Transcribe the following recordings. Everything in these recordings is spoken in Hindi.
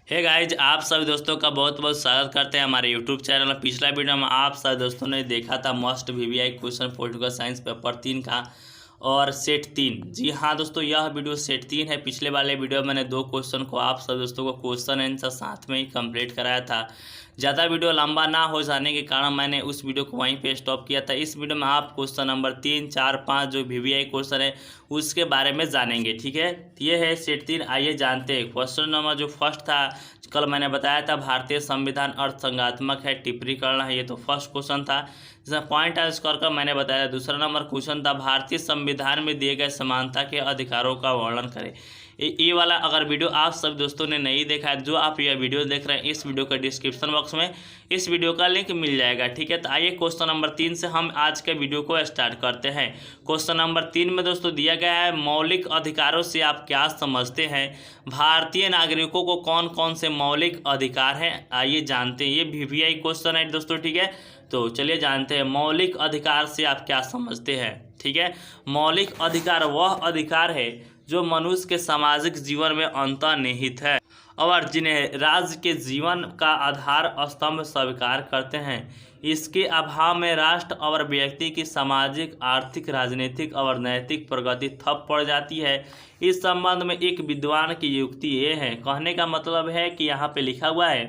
हे गाइज, आप सभी दोस्तों का बहुत बहुत स्वागत करते हैं हमारे यूट्यूब चैनल में। पिछला वीडियो में आप सभी दोस्तों ने देखा था must VVI question political science paper 3 का और सेट 3। जी हाँ दोस्तों, यह वीडियो सेट 3 है। पिछले वाले वीडियो में मैंने 2 क्वेश्चन को आप सभी दोस्तों को क्वेश्चन आंसर साथ में ही कंप्लीट कराया था। ज़्यादा वीडियो लंबा ना हो जाने के कारण मैंने उस वीडियो को वहीं पे स्टॉप किया था। इस वीडियो में आप क्वेश्चन नंबर 3, 4, 5 जो वीवीआई क्वेश्चन है उसके बारे में जानेंगे। ठीक है, ये है सेट 3। आइए जानते हैं। क्वेश्चन नंबर जो फर्स्ट था, कल मैंने बताया था भारतीय संविधान अर्थसंघात्मक है, टिप्पणी करना है। ये तो फर्स्ट क्वेश्चन था जिसमें पॉइंट आंसर कर मैंने बताया। दूसरा नंबर क्वेश्चन था भारतीय संविधान में दिए गए समानता के अधिकारों का वर्णन करें। ये वाला अगर वीडियो आप सब दोस्तों ने नहीं देखा है, जो आप यह वीडियो देख रहे हैं, इस वीडियो का डिस्क्रिप्शन बॉक्स में इस वीडियो का लिंक मिल जाएगा। ठीक है, तो आइए क्वेश्चन नंबर 3 से हम आज के वीडियो को स्टार्ट करते हैं। क्वेश्चन नंबर 3 में दोस्तों दिया गया है, मौलिक अधिकारों से आप क्या समझते हैं? भारतीय नागरिकों को कौन कौन से मौलिक अधिकार हैं, आइए जानते हैं। ये वीवीआई क्वेश्चन है दोस्तों। ठीक है, तो चलिए जानते हैं मौलिक अधिकार से आप क्या समझते हैं। ठीक है, मौलिक अधिकार वह अधिकार है जो मनुष्य के सामाजिक जीवन में अंतर्निहित है और जिन्हें राज्य के जीवन का आधार स्तंभ स्वीकार करते हैं। इसके अभाव में राष्ट्र और व्यक्ति की सामाजिक, आर्थिक, राजनीतिक और नैतिक प्रगति ठप पड़ जाती है। इस संबंध में एक विद्वान की युक्ति ये है, कहने का मतलब है कि यहाँ पे लिखा हुआ है,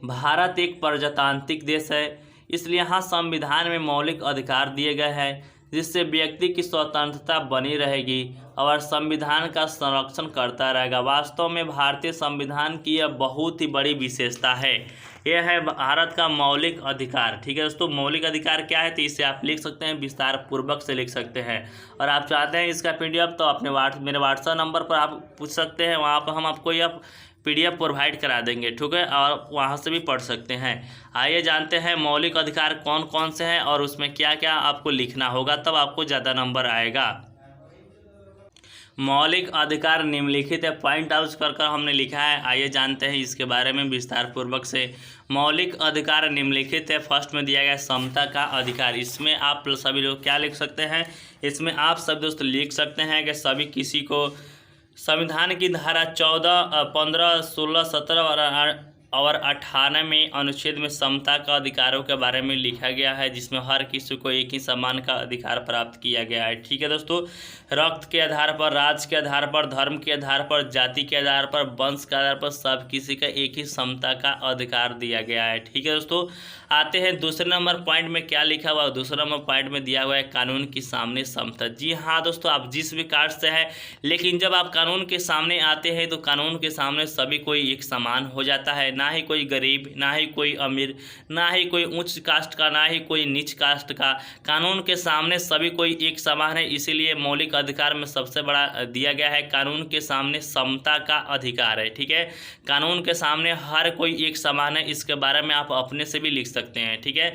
भारत एक प्रजातांत्रिक देश है, इसलिए यहाँ संविधान में मौलिक अधिकार दिए गए हैं जिससे व्यक्ति की स्वतंत्रता बनी रहेगी और संविधान का संरक्षण करता रहेगा। वास्तव में भारतीय संविधान की यह बहुत ही बड़ी विशेषता है। यह है भारत का मौलिक अधिकार। ठीक है दोस्तों, मौलिक अधिकार क्या है तो इसे आप लिख सकते हैं, विस्तार पूर्वक से लिख सकते हैं। और आप चाहते हैं इसका पीडीएफ तो अपने मेरे व्हाट्सएप नंबर पर आप पूछ सकते हैं, वहाँ पर हम आपको यह पीडीएफ प्रोवाइड करा देंगे। ठीक है, और वहाँ से भी पढ़ सकते हैं। आइए जानते हैं मौलिक अधिकार कौन कौन से हैं और उसमें क्या क्या आपको लिखना होगा, तब आपको ज़्यादा नंबर आएगा। मौलिक अधिकार निम्नलिखित है, पॉइंट आउट कर हमने लिखा है। आइए जानते हैं इसके बारे में विस्तार पूर्वक से। मौलिक अधिकार निम्नलिखित है। फर्स्ट में दिया गया समता का अधिकार। इसमें आप सभी लोग क्या लिख सकते हैं? इसमें आप सब दोस्त लिख सकते हैं कि सभी किसी को संविधान की धारा 14, 15, 16, 17 और 18 में अनुच्छेद में समता का अधिकारों के बारे में लिखा गया है, जिसमें हर किसी को एक ही सम्मान का अधिकार प्राप्त किया गया है। ठीक है दोस्तों, रक्त के आधार पर, राज्य के आधार पर, धर्म के आधार पर, जाति के आधार पर, वंश के आधार पर सब किसी का एक ही समता का अधिकार दिया गया है। ठीक है दोस्तों, आते हैं दूसरे नंबर पॉइंट में क्या लिखा हुआ है। दूसरे नंबर पॉइंट में दिया हुआ है कानून के सामने समता। जी हाँ दोस्तों, आप जिस भी कास्ट से है, लेकिन जब आप कानून के सामने आते हैं तो कानून के सामने सभी कोई एक समान हो जाता है। ना ही कोई गरीब, ना ही कोई अमीर, ना ही कोई उच्च कास्ट का, ना ही कोई नीच कास्ट का। कानून के सामने सभी कोई एक समान है। इसीलिए मौलिक अधिकार में सबसे बड़ा दिया गया है कानून के सामने समता का अधिकार है। ठीक है, कानून के सामने हर कोई एक समान है। इसके बारे में आप अपने से भी लिख सकते हैं। ठीक है,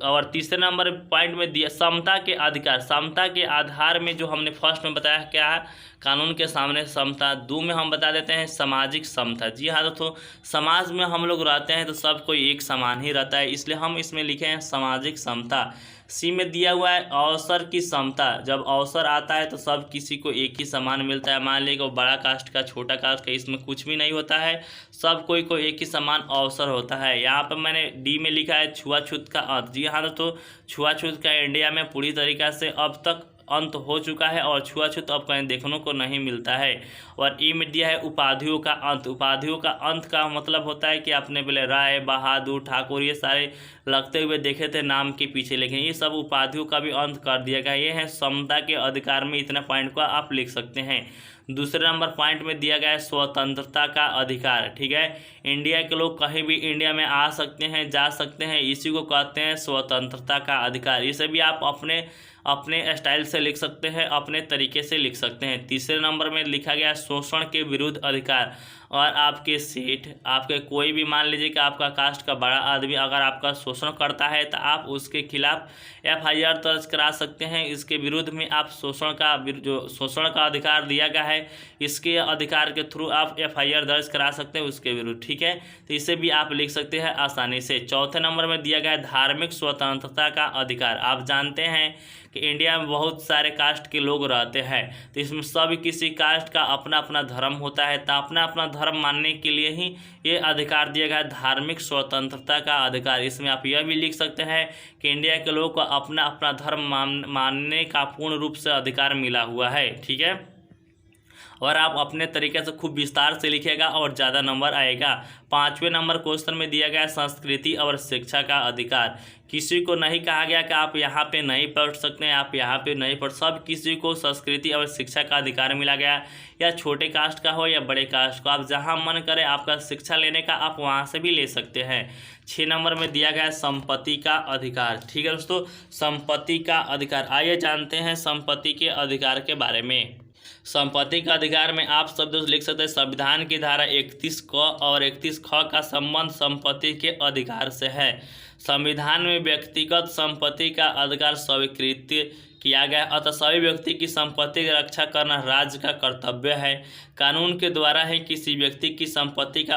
और तीसरे नंबर पॉइंट में दिया समता के अधिकार। समता के आधार में जो हमने फर्स्ट में बताया क्या है, कानून के सामने समता। 2 में हम बता देते हैं सामाजिक समता। जी हाँ दोस्तों, समाज में हम लोग रहते हैं तो सब कोई एक समान ही रहता है, इसलिए हम इसमें लिखे हैं सामाजिक समता। सी में दिया हुआ है अवसर की समता। जब अवसर आता है तो सब किसी को एक ही समान मिलता है। मान लीजिए बड़ा कास्ट का, छोटा कास्ट का, इसमें कुछ भी नहीं होता है, सब कोई को एक ही समान अवसर होता है। यहाँ पर मैंने डी में लिखा है छुआछूत का अंत। जी हाँ दोस्तों, छुआछूत का इंडिया में पूरी तरीक़ा से अब तक अंत हो चुका है और छुआछूत अब कहीं देखने को नहीं मिलता है। और ई में दिया है उपाधियों का अंत। उपाधियों का अंत का मतलब होता है कि आपने पहले राय, बहादुर, ठाकुर ये सारे लगते हुए देखे थे नाम के पीछे, लेकिन ये सब उपाधियों का भी अंत कर दिया गया। ये है समता के अधिकार में इतना पॉइंट को आप लिख सकते हैं। दूसरे नंबर पॉइंट में दिया गया है स्वतंत्रता का अधिकार। ठीक है, इंडिया के लोग कहीं भी इंडिया में आ सकते हैं, जा सकते हैं, इसी को कहते हैं स्वतंत्रता का अधिकार। इसे भी आप अपने स्टाइल से लिख सकते हैं, अपने तरीके से लिख सकते हैं। तीसरे नंबर में लिखा गया शोषण के विरुद्ध अधिकार। और आपके सेठ, आपके कोई भी मान लीजिए कि आपका कास्ट का बड़ा आदमी अगर आपका शोषण करता है तो आप उसके खिलाफ एफआईआर दर्ज करा सकते हैं। इसके विरुद्ध में आप जो शोषण का अधिकार दिया गया है, इसके अधिकार के थ्रू आप एफआईआर दर्ज करा सकते हैं उसके विरुद्ध। ठीक है, तो इसे भी आप लिख सकते हैं आसानी से। चौथे नंबर में दिया गया है धार्मिक स्वतंत्रता का अधिकार। आप जानते हैं कि इंडिया में बहुत सारे कास्ट के लोग रहते हैं, तो इसमें सब किसी कास्ट का अपना अपना धर्म होता है, तो अपना अपना धर्म मानने के लिए ही ये अधिकार दिया गया है, धार्मिक स्वतंत्रता का अधिकार। इसमें आप यह भी लिख सकते हैं कि इंडिया के लोगों को अपना अपना धर्म मानने का पूर्ण रूप से अधिकार मिला हुआ है। ठीक है, और आप अपने तरीके से खूब विस्तार से लिखिएगा और ज़्यादा नंबर आएगा। 5वें नंबर क्वेश्चन में दिया गया संस्कृति और शिक्षा का अधिकार। किसी को नहीं कहा गया कि आप यहाँ पे नहीं पढ़ सकते हैं, आप यहाँ पे नहीं पढ़, सब किसी को संस्कृति और शिक्षा का अधिकार मिला गया, या छोटे कास्ट का हो या बड़े कास्ट का, आप जहाँ मन करे आपका शिक्षा लेने का आप वहाँ से भी ले सकते हैं। 6 नंबर में दिया गया संपत्ति का अधिकार। ठीक है दोस्तों, संपत्ति का अधिकार, आइए जानते हैं संपत्ति के अधिकार के बारे में। संपत्ति का अधिकार में आप सब दोस्त लिख सकते हैं संविधान की धारा 31 क और 31 ख का संबंध संपत्ति के अधिकार से है। संविधान में व्यक्तिगत संपत्ति का अधिकार स्वीकृत किया गया, अतः सभी व्यक्ति की संपत्ति की रक्षा करना राज्य का कर्तव्य है। कानून के द्वारा ही किसी व्यक्ति की संपत्ति का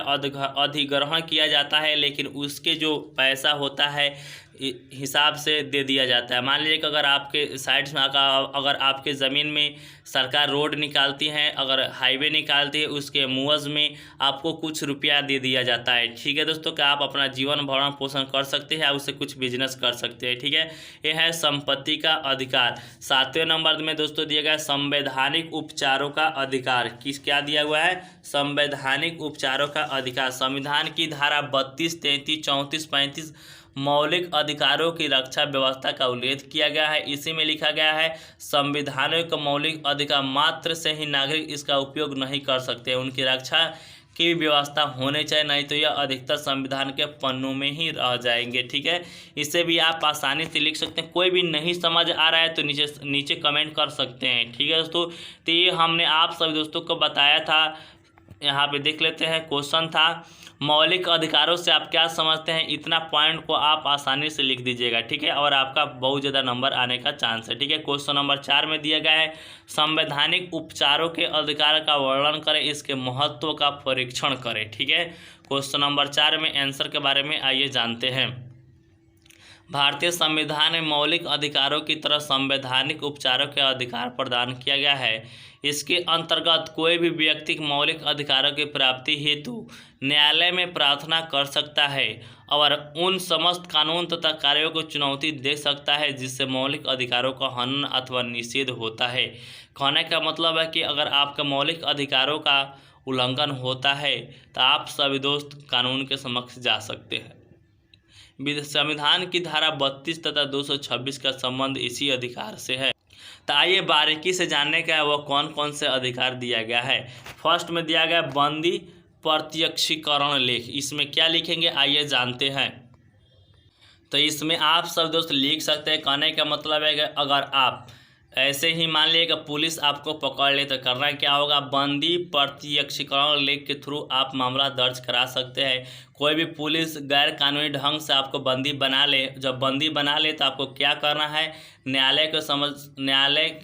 अधिग्रहण किया जाता है, लेकिन उसके जो पैसा होता है हिसाब से दे दिया जाता है। मान लीजिए कि अगर आपके साइड्स में अगर आपके ज़मीन में सरकार रोड निकालती है, अगर हाईवे निकालती है, उसके मुआवज में आपको कुछ रुपया दे दिया जाता है। ठीक है दोस्तों, कि आप अपना जीवन भरण पोषण कर सकते हैं, उससे कुछ बिजनेस कर सकते हैं। ठीक है, यह है संपत्ति का अधिकार। 7वें नंबर में दोस्तों दिया गया संवैधानिक उपचारों का अधिकार। क्या दिया हुआ है? संवैधानिक उपचारों का अधिकार। संविधान की धारा 32, 33, 34, 35 मौलिक अधिकारों की रक्षा व्यवस्था का उल्लेख किया गया है। इसी में लिखा गया है संविधानिक मौलिक अधिकार मात्र से ही नागरिक इसका उपयोग नहीं कर सकते, उनकी रक्षा की व्यवस्था होनी चाहिए, नहीं तो यह अधिकतर संविधान के पन्नों में ही रह जाएंगे। ठीक है, इसे भी आप आसानी से लिख सकते हैं। कोई भी नहीं समझ आ रहा है तो नीचे कमेंट कर सकते हैं। ठीक है दोस्तों, तो ये हमने आप सभी दोस्तों को बताया था। यहाँ पे देख लेते हैं, क्वेश्चन था मौलिक अधिकारों से आप क्या समझते हैं, इतना पॉइंट को आप आसानी से लिख दीजिएगा। ठीक है, और आपका बहुत ज़्यादा नंबर आने का चांस है। ठीक है, क्वेश्चन नंबर 4 में दिया गया है संवैधानिक उपचारों के अधिकार का वर्णन करें, इसके महत्व का परीक्षण करें। ठीक है, क्वेश्चन नंबर 4 में आंसर के बारे में आइए जानते हैं। भारतीय संविधान में मौलिक अधिकारों की तरह संवैधानिक उपचारों के अधिकार प्रदान किया गया है। इसके अंतर्गत कोई भी व्यक्ति मौलिक अधिकारों की प्राप्ति हेतु न्यायालय में प्रार्थना कर सकता है और उन समस्त कानून तथा कार्यों को चुनौती दे सकता है जिससे मौलिक अधिकारों का हनन अथवा निषेध होता है। कहने का मतलब है कि अगर आपके मौलिक अधिकारों का उल्लंघन होता है तो आप सभी दोस्त कानून के समक्ष जा सकते हैं। संविधान की धारा 32 तथा 226 का संबंध इसी अधिकार से है। तो आइए बारीकी से जानने का है वो कौन कौन से अधिकार दिया गया है। फर्स्ट में दिया गया बंदी प्रत्यक्षीकरण लेख। इसमें क्या लिखेंगे आइए जानते हैं। तो इसमें आप सब दोस्त लिख सकते हैं। कहने का मतलब है कि अगर आप ऐसे ही मान लीजिए कि पुलिस आपको पकड़ ले तो करना क्या होगा, बंदी प्रत्यक्षीकरण लेख के थ्रू आप मामला दर्ज करा सकते हैं। कोई भी पुलिस गैर कानूनी ढंग से आपको बंदी बना ले, जब बंदी बना ले तो आपको क्या करना है, न्यायालय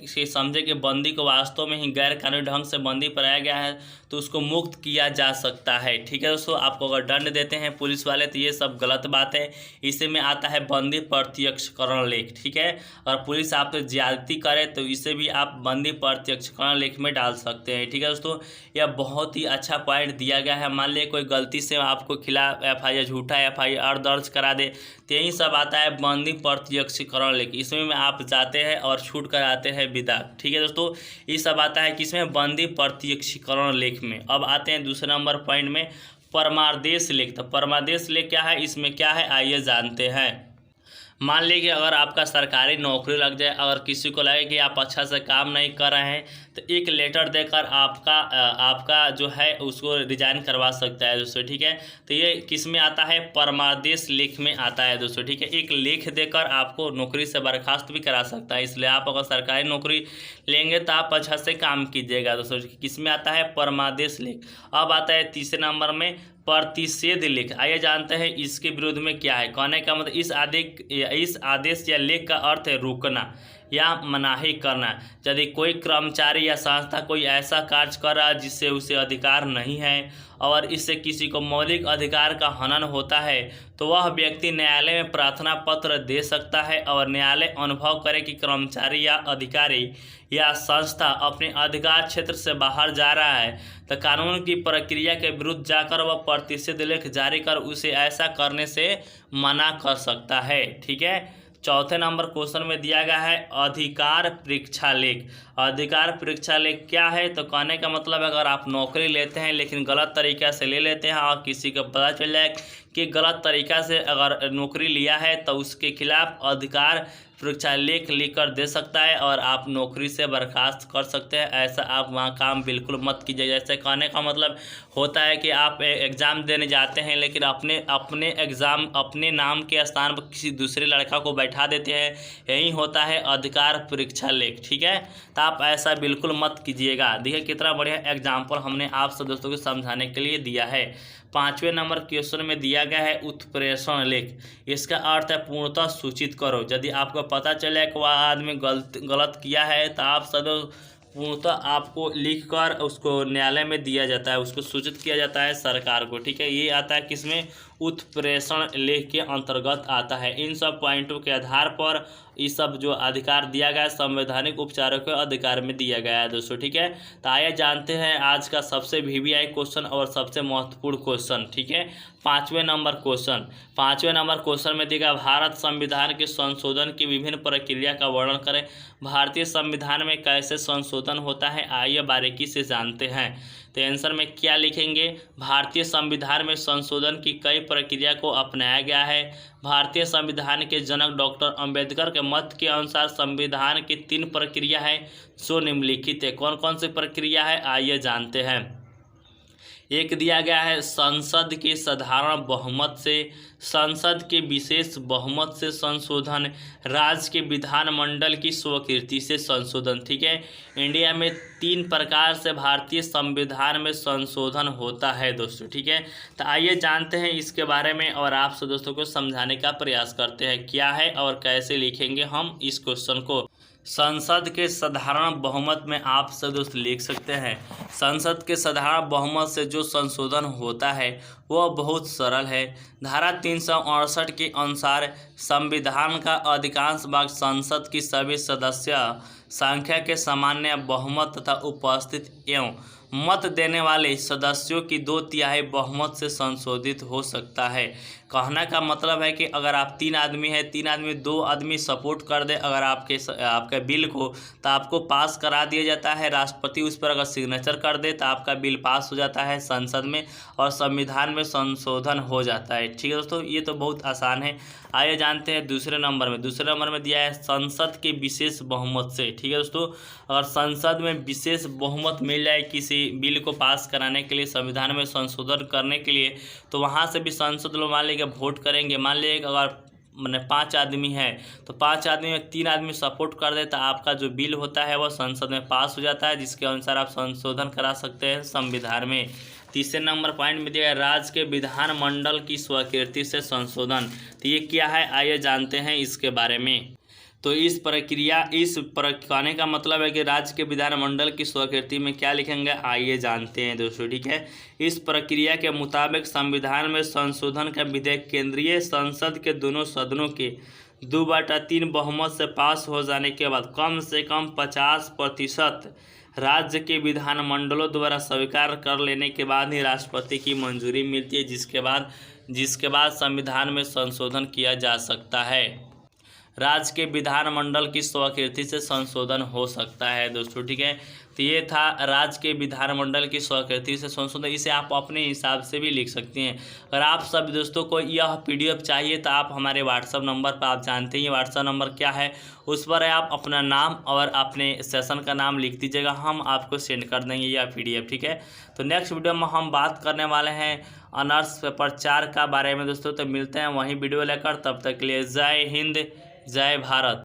से समझे कि बंदी को वास्तव में ही गैर कानूनी ढंग से बंदी कराया गया है तो उसको मुक्त किया जा सकता है। ठीक है दोस्तों, आपको अगर दंड देते हैं पुलिस वाले तो ये सब गलत बात है। इसी में आता है बंदी प्रत्यक्षीकरण लेख। ठीक है, अगर पुलिस आपसे ज्यादती करे तो इसे भी आप बंदी प्रत्यक्षीकरण लेख में डाल सकते हैं। ठीक है दोस्तों, यह बहुत ही अच्छा पॉइंट दिया गया है। मान लीजिए कोई गलती से आपको खिलाफ FIR झूठा FIR दर्ज करा दे तो यही सब आता है बंदी प्रत्यक्षीकरण लेख। इसमें आप जाते हैं और छूट कर आते हैं विदा। ठीक है दोस्तों, ये सब आता है किसमें, बंदी प्रत्यक्षीकरण लेख में। अब आते हैं दूसरे नंबर पॉइंट में परमादेश लेख। तो परमादेश लेख क्या है, इसमें क्या है आइए जानते हैं। मान लीजिए अगर आपका सरकारी नौकरी लग जाए, अगर किसी को लगे कि आप अच्छा से काम नहीं कर रहे हैं तो एक लेटर देकर आपका जो है उसको रिजाइन करवा सकता है दोस्तों। ठीक है, तो ये किस में आता है, परमादेश लेख में आता है दोस्तों। ठीक है, एक लेख देकर आपको नौकरी से बर्खास्त भी करा सकता है। इसलिए आप अगर सरकारी नौकरी लेंगे तो आप अच्छा से काम कीजिएगा दोस्तों। किस में आता है, परमादेश लेख। अब आता है तीसरे नंबर में प्रतिषेध लेख। आइए जानते हैं इसके विरुद्ध में क्या है। कहने का मतलब इस आदेश या लेख का अर्थ है रोकना। या मनाही करना। यदि कोई कर्मचारी या संस्था कोई ऐसा कार्य कर रहा है जिससे उसे अधिकार नहीं है और इससे किसी को मौलिक अधिकार का हनन होता है तो वह व्यक्ति न्यायालय में प्रार्थना पत्र दे सकता है और न्यायालय अनुभव करे कि कर्मचारी या अधिकारी या संस्था अपने अधिकार क्षेत्र से बाहर जा रहा है तो कानून की प्रक्रिया के विरुद्ध जाकर वह प्रतिषेध लेख जारी कर उसे ऐसा करने से मना कर सकता है। ठीक है। चौथे नंबर क्वेश्चन में दिया गया है अधिकार परीक्षा लेख। अधिकार परीक्षा लेख क्या है? तो कहने का मतलब है अगर आप नौकरी लेते हैं लेकिन गलत तरीका से ले लेते हैं और किसी को पता चल जाए कि गलत तरीका से अगर नौकरी लिया है तो उसके खिलाफ अधिकार परीक्षा लेख लिखकर दे सकता है और आप नौकरी से बर्खास्त कर सकते हैं। ऐसा आप वहाँ काम बिल्कुल मत कीजिए। जैसे कहने का मतलब होता है कि आप एग्ज़ाम देने जाते हैं लेकिन अपने एग्ज़ाम अपने नाम के स्थान पर किसी दूसरे लड़का को बैठा देते हैं, यही होता है अधिकार परीक्षा लेख। ठीक है। तो आप ऐसा बिल्कुल मत कीजिएगा। देखिए कितना बढ़िया एग्जाम्पल हमने आप सब दोस्तों को समझाने के लिए दिया है। पाँचवें नंबर क्वेश्चन में दिया गया है उत्प्रेषण लेख। इसका अर्थ है पूर्णतः सूचित करो। यदि आपको पता चले कि वह आदमी गलत किया है तो आप सब पूर्णतः आपको लिखकर उसको न्यायालय में दिया जाता है, उसको सूचित किया जाता है सरकार को। ठीक है। ये आता है किसमें? उत्प्रेषण लेख के अंतर्गत आता है। इन सब पॉइंटों के आधार पर ये सब जो अधिकार दिया गया है संवैधानिक उपचारों के अधिकार में दिया गया है दोस्तों। ठीक है। तो आइए जानते हैं आज का सबसे VVI क्वेश्चन और सबसे महत्वपूर्ण क्वेश्चन। ठीक है। पाँचवें नंबर क्वेश्चन में दिया भारत संविधान के संशोधन की विभिन्न प्रक्रिया का वर्णन करें। भारतीय संविधान में कैसे संशोधन होता है, आइए बारीकी से जानते हैं। तो आंसर में क्या लिखेंगे? भारतीय संविधान में संशोधन की कई प्रक्रिया को अपनाया गया है। भारतीय संविधान के जनक डॉक्टर अंबेडकर के मत के अनुसार संविधान की 3 प्रक्रिया है जो निम्नलिखित है। कौन कौन सी प्रक्रिया है, आइए जानते हैं। एक दिया गया है संसद के साधारण बहुमत से, संसद के विशेष बहुमत से संशोधन, राज्य के विधानमंडल की स्वीकृति से संशोधन। ठीक है। इंडिया में 3 प्रकार से भारतीय संविधान में संशोधन होता है दोस्तों। ठीक है। तो आइए जानते हैं इसके बारे में और आप सब दोस्तों को समझाने का प्रयास करते हैं क्या है और कैसे लिखेंगे हम इस क्वेश्चन को। संसद के साधारण बहुमत में आप सब दोस्त लिख सकते हैं। संसद के साधारण बहुमत से जो संशोधन होता है वह बहुत सरल है। धारा 368 के अनुसार संविधान का अधिकांश भाग संसद की सभी सदस्य संख्या के सामान्य बहुमत तथा उपस्थित एवं मत देने वाले सदस्यों की 2/3 बहुमत से संशोधित हो सकता है। कहने का मतलब है कि अगर आप 3 आदमी हैं, 3 आदमी 2 आदमी सपोर्ट कर दे अगर आपके बिल को तो आपको पास करा दिया जाता है। राष्ट्रपति उस पर अगर सिग्नेचर कर दे तो आपका बिल पास हो जाता है संसद में और संविधान में संशोधन हो जाता है। ठीक है दोस्तों, ये तो बहुत आसान है। आइए जानते हैं दूसरे नंबर में दिया है संसद के विशेष बहुमत से। ठीक है दोस्तों, अगर संसद में विशेष बहुमत मिल जाए किसी बिल को पास कराने के लिए, संविधान में संशोधन करने के लिए, तो वहाँ से भी संसद लोग मान लीजिए वोट करेंगे। मान लीजिए अगर मैंने 5 आदमी है तो 5 आदमी में 3 आदमी सपोर्ट कर दे तो आपका जो बिल होता है वह संसद में पास हो जाता है, जिसके अनुसार आप संशोधन करा सकते हैं संविधान में। तीसरे नंबर पॉइंट में दिया है राज्य के विधानमंडल की स्वीकृति से संशोधन। तो ये क्या है, आइए जानते हैं इसके बारे में। तो कहने का मतलब है कि राज्य के विधानमंडल की स्वीकृति में क्या लिखेंगे, आइए जानते हैं दोस्तों। ठीक है। इस प्रक्रिया के मुताबिक संविधान में संशोधन का विधेयक केंद्रीय संसद के दोनों सदनों के 2/3 बहुमत से पास हो जाने के बाद कम से कम 50% राज्य के विधानमंडलों द्वारा स्वीकार कर लेने के बाद ही राष्ट्रपति की मंजूरी मिलती है, जिसके बाद संविधान में संशोधन किया जा सकता है। राज्य के विधानमंडल की स्वीकृति से संशोधन हो सकता है दोस्तों। ठीक है। तो ये था राज्य के विधानमंडल की स्वीकृति से संशोधन। इसे आप अपने हिसाब से भी लिख सकते हैं। अगर आप सब दोस्तों को यह PDF चाहिए तो आप हमारे व्हाट्सअप नंबर पर, आप जानते हैं व्हाट्सअप नंबर क्या है, उस पर आप अपना नाम और अपने सेशन का नाम लिख दीजिएगा, हम आपको सेंड कर देंगे यह PDF। ठीक है। तो नेक्स्ट वीडियो में हम बात करने वाले हैं ऑनर्स पेपर 4 का बारे में दोस्तों। तो मिलते हैं वहीं वीडियो लेकर, तब तक के लिए जय हिंद, जय भारत।